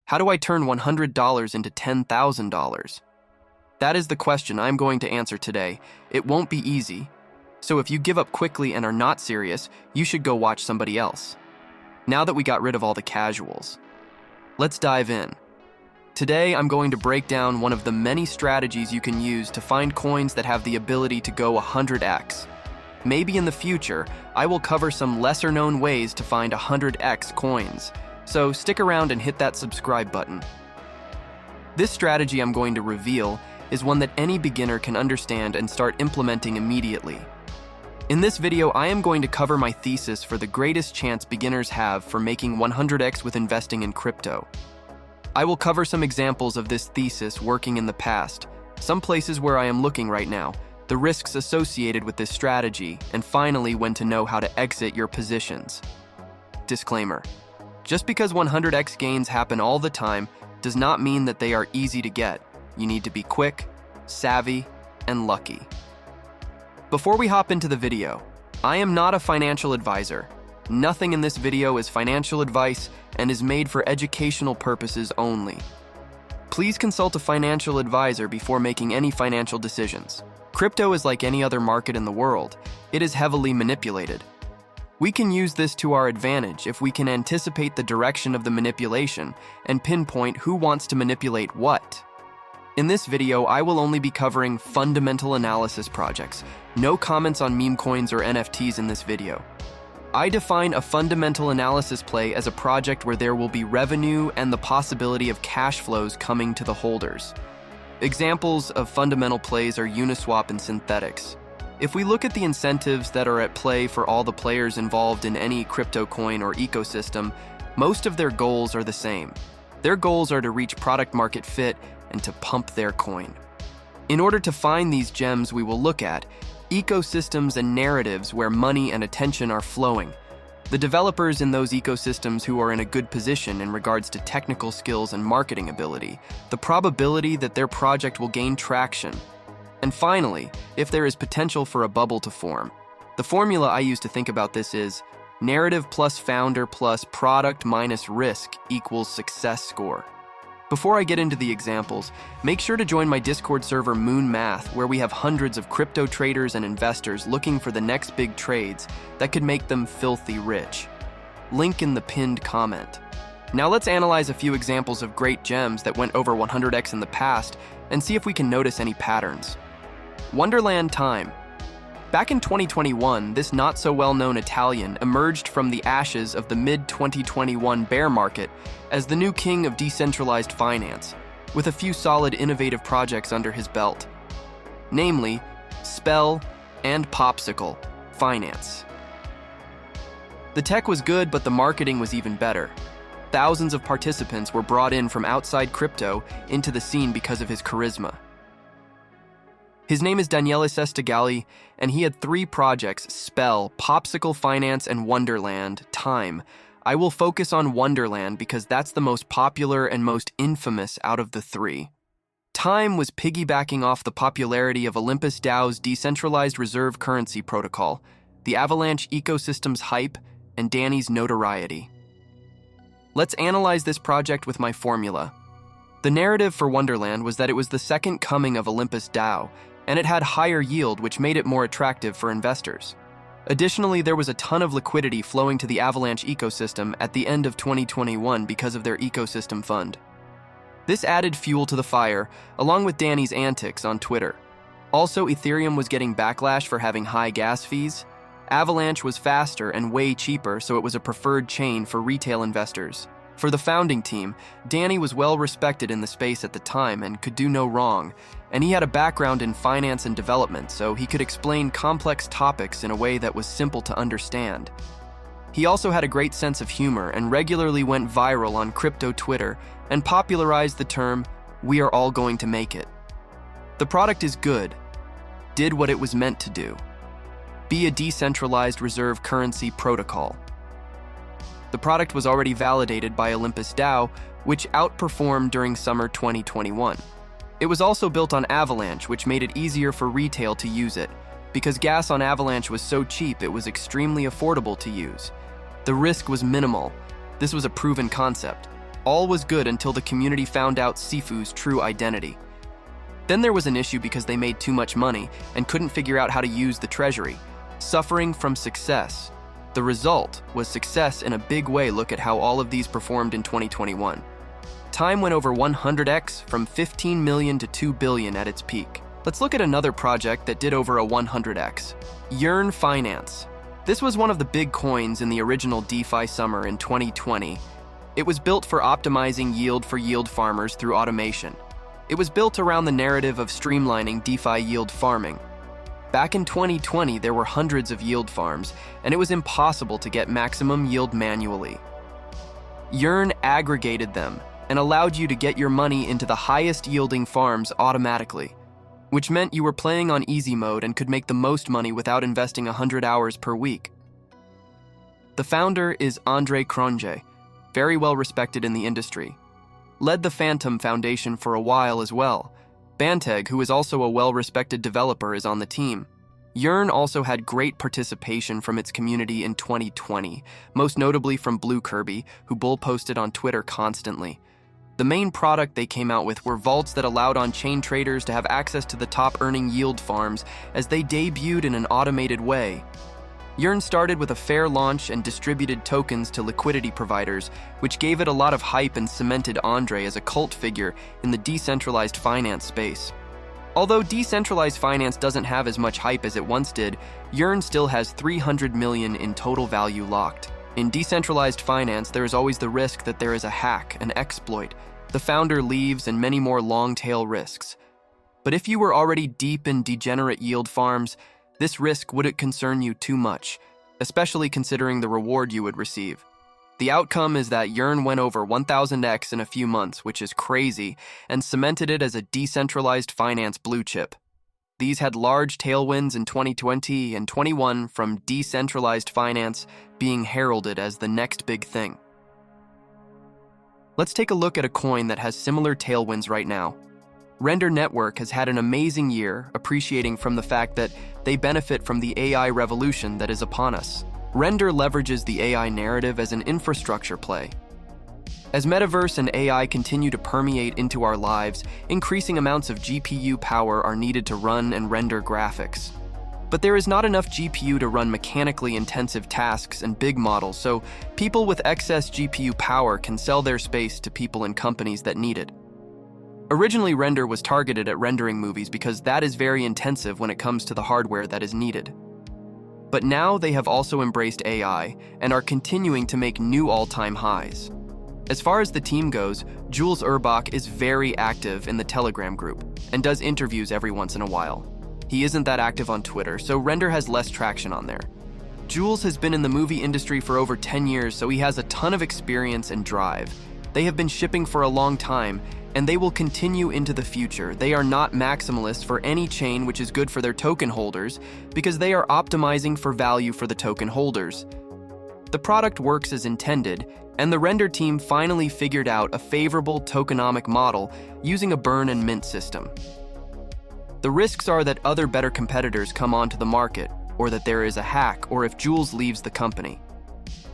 How do I turn $100 into $10,000? That is the question I'm going to answer today. It won't be easy. So if you give up quickly and are not serious, you should go watch somebody else. Now that we got rid of all the casuals, let's dive in. Today, I'm going to break down one of the many strategies you can use to find coins that have the ability to go 100x. Maybe in the future, I will cover some lesser-known ways to find 100x coins. So stick around and hit that subscribe button. This strategy I'm going to reveal is one that any beginner can understand and start implementing immediately. In this video, I am going to cover my thesis for the greatest chance beginners have for making 100x with investing in crypto. I will cover some examples of this thesis working in the past, some places where I am looking right now, the risks associated with this strategy, and finally when to know how to exit your positions. Disclaimer: just because 100x gains happen all the time does not mean that they are easy to get. You need to be quick, savvy, and lucky. Before we hop into the video, I am not a financial advisor. Nothing in this video is financial advice and is made for educational purposes only. Please consult a financial advisor before making any financial decisions. Crypto is like any other market in the world. It is heavily manipulated. We can use this to our advantage if we can anticipate the direction of the manipulation and pinpoint who wants to manipulate what. In this video, I will only be covering fundamental analysis projects. No comments on meme coins or NFTs in this video. I define a fundamental analysis play as a project where there will be revenue and the possibility of cash flows coming to the holders. Examples of fundamental plays are Uniswap and synthetics. If we look at the incentives that are at play for all the players involved in any crypto coin or ecosystem, most of their goals are the same. Their goals are to reach product market fit and to pump their coin. In order to find these gems, we will look at ecosystems and narratives where money and attention are flowing, the developers in those ecosystems who are in a good position in regards to technical skills and marketing ability, the probability that their project will gain traction, and finally, if there is potential for a bubble to form. The formula I use to think about this is narrative plus founder plus product minus risk equals success score. Before I get into the examples, make sure to join my Discord server Moon Math, where we have hundreds of crypto traders and investors looking for the next big trades that could make them filthy rich. Link in the pinned comment. Now let's analyze a few examples of great gems that went over 100x in the past and see if we can notice any patterns. Wonderland time. Back in 2021, this not-so-well-known Italian emerged from the ashes of the mid-2021 bear market as the new king of decentralized finance, with a few solid innovative projects under his belt, namely Spell and Popsicle Finance. The tech was good, but the marketing was even better. Thousands of participants were brought in from outside crypto into the scene because of his charisma. His name is Daniele Sestigali, and he had 3 projects: Spell, Popsicle Finance, and Wonderland time. I will focus on Wonderland because that's the most popular and most infamous out of the 3. Time was piggybacking off the popularity of Olympus DAO's decentralized reserve currency protocol, the Avalanche ecosystem's hype, and Danny's notoriety. Let's analyze this project with my formula. The narrative for Wonderland was that it was the second coming of Olympus DAO, and it had higher yield, which made it more attractive for investors. Additionally, there was a ton of liquidity flowing to the Avalanche ecosystem at the end of 2021 because of their ecosystem fund. This added fuel to the fire, along with Danny's antics on Twitter. Also, Ethereum was getting backlash for having high gas fees. Avalanche was faster and way cheaper, so it was a preferred chain for retail investors. For the founding team, Danny was well respected in the space at the time and could do no wrong, and he had a background in finance and development, so he could explain complex topics in a way that was simple to understand. He also had a great sense of humor and regularly went viral on crypto Twitter and popularized the term, "We are all going to make it." The product is good, did what it was meant to do. Be a decentralized reserve currency protocol. The product was already validated by Olympus DAO, which outperformed during summer 2021. It was also built on Avalanche, which made it easier for retail to use it. Because gas on Avalanche was so cheap, it was extremely affordable to use. The risk was minimal. This was a proven concept. All was good until the community found out Sifu's true identity. Then there was an issue because they made too much money and couldn't figure out how to use the treasury, suffering from success. The result was success in a big way. Look at how all of these performed in 2021. Time went over 100x from 15 million to 2 billion at its peak. Let's look at another project that did over a 100x. Yearn Finance. This was one of the big coins in the original DeFi summer in 2020. It was built for optimizing yield for yield farmers through automation. It was built around the narrative of streamlining DeFi yield farming. Back in 2020, there were hundreds of yield farms, and it was impossible to get maximum yield manually. Yearn aggregated them and allowed you to get your money into the highest yielding farms automatically, which meant you were playing on easy mode and could make the most money without investing 100 hours per week. The founder is Andre Cronje, very well respected in the industry. Led the Phantom Foundation for a while as well. Banteg, who is also a well-respected developer, is on the team. Yearn also had great participation from its community in 2020, most notably from Blue Kirby, who bull posted on Twitter constantly. The main product they came out with were vaults that allowed on-chain traders to have access to the top-earning yield farms as they debuted in an automated way. Yearn started with a fair launch and distributed tokens to liquidity providers, which gave it a lot of hype and cemented Andre as a cult figure in the decentralized finance space. Although decentralized finance doesn't have as much hype as it once did, Yearn still has 300 million in total value locked. In decentralized finance, there is always the risk that there is a hack, an exploit, the founder leaves, and many more long-tail risks. But if you were already deep in degenerate yield farms, this risk wouldn't concern you too much, especially considering the reward you would receive. The outcome is that Yearn went over 1000x in a few months, which is crazy, and cemented it as a decentralized finance blue chip. These had large tailwinds in 2020 and 21 from decentralized finance being heralded as the next big thing. Let's take a look at a coin that has similar tailwinds right now. Render Network has had an amazing year, appreciating from the fact that they benefit from the AI revolution that is upon us. Render leverages the AI narrative as an infrastructure play. As metaverse and AI continue to permeate into our lives, increasing amounts of GPU power are needed to run and render graphics. But there is not enough GPU to run mechanically intensive tasks and big models, so people with excess GPU power can sell their space to people and companies that need it. Originally, Render was targeted at rendering movies because that is very intensive when it comes to the hardware that is needed. But now they have also embraced AI and are continuing to make new all-time highs. As far as the team goes, Jules Urbach is very active in the Telegram group and does interviews every once in a while. He isn't that active on Twitter, so Render has less traction on there. Jules has been in the movie industry for over 10 years, so he has a ton of experience and drive. They have been shipping for a long time, and they will continue into the future. They are not maximalists for any chain, which is good for their token holders because they are optimizing for value for the token holders. The product works as intended, and the Render team finally figured out a favorable tokenomic model using a burn and mint system. The risks are that other better competitors come onto the market, or that there is a hack, or if Jules leaves the company.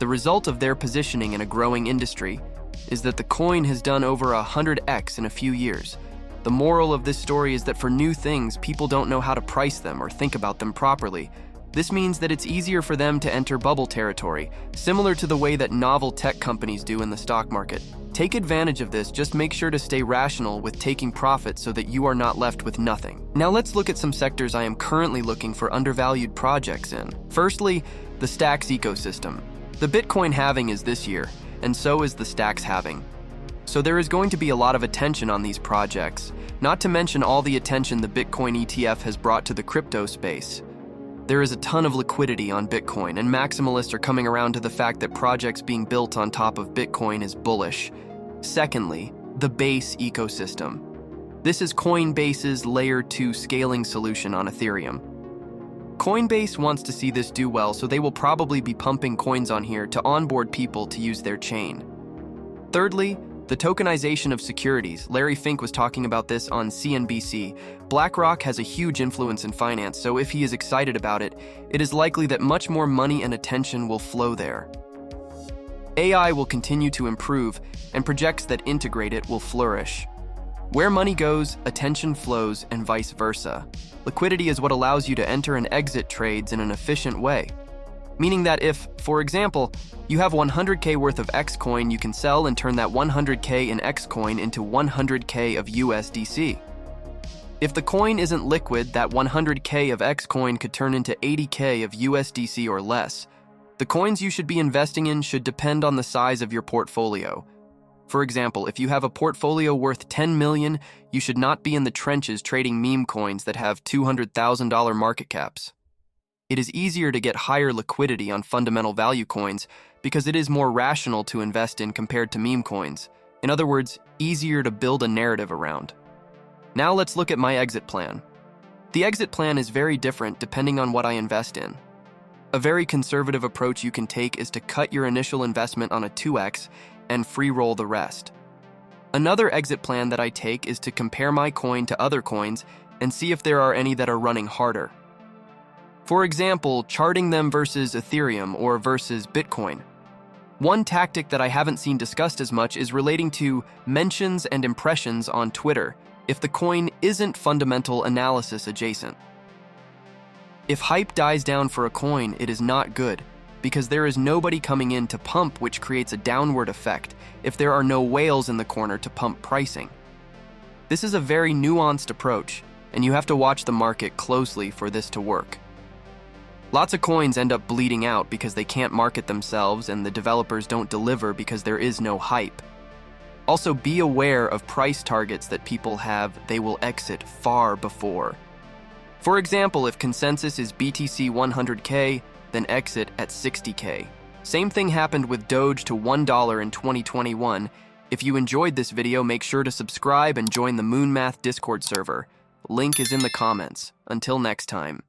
The result of their positioning in a growing industry is that the coin has done over 100x in a few years. The moral of this story is that for new things, people don't know how to price them or think about them properly. This means that it's easier for them to enter bubble territory, similar to the way that novel tech companies do in the stock market. Take advantage of this, just make sure to stay rational with taking profits so that you are not left with nothing. Now let's look at some sectors I am currently looking for undervalued projects in. Firstly, the Stacks ecosystem. The Bitcoin halving is this year, and so is the Stacks halving. So there is going to be a lot of attention on these projects, not to mention all the attention the Bitcoin ETF has brought to the crypto space. There is a ton of liquidity on Bitcoin, and maximalists are coming around to the fact that projects being built on top of Bitcoin is bullish. Secondly, the Base ecosystem. This is Coinbase's Layer 2 scaling solution on Ethereum. Coinbase wants to see this do well, so they will probably be pumping coins on here to onboard people to use their chain. Thirdly, the tokenization of securities. Larry Fink was talking about this on CNBC. BlackRock has a huge influence in finance, so if he is excited about it, it is likely that much more money and attention will flow there. AI will continue to improve and projects that integrate it will flourish. Where money goes, attention flows, and vice versa. Liquidity is what allows you to enter and exit trades in an efficient way. Meaning that if, for example, you have 100K worth of X coin, you can sell and turn that 100K in X coin into 100K of USDC. If the coin isn't liquid, that 100K of X coin could turn into 80K of USDC or less. The coins you should be investing in should depend on the size of your portfolio. For example, if you have a portfolio worth 10 million, you should not be in the trenches trading meme coins that have $200,000 market caps. It is easier to get higher liquidity on fundamental value coins because it is more rational to invest in compared to meme coins. In other words, easier to build a narrative around. Now let's look at my exit plan. The exit plan is very different depending on what I invest in. A very conservative approach you can take is to cut your initial investment on a 2x and free roll the rest. Another exit plan that I take is to compare my coin to other coins and see if there are any that are running harder. For example, charting them versus Ethereum or versus Bitcoin. One tactic that I haven't seen discussed as much is relating to mentions and impressions on Twitter if the coin isn't fundamental analysis adjacent. If hype dies down for a coin, it is not good because there is nobody coming in to pump, which creates a downward effect if there are no whales in the corner to pump pricing. This is a very nuanced approach, and you have to watch the market closely for this to work. Lots of coins end up bleeding out because they can't market themselves and the developers don't deliver because there is no hype. Also, be aware of price targets that people have they will exit far before. For example, if consensus is BTC 100K, then exit at 60K. Same thing happened with Doge to $1 in 2021. If you enjoyed this video, make sure to subscribe and join the Moonmath Discord server. Link is in the comments. Until next time.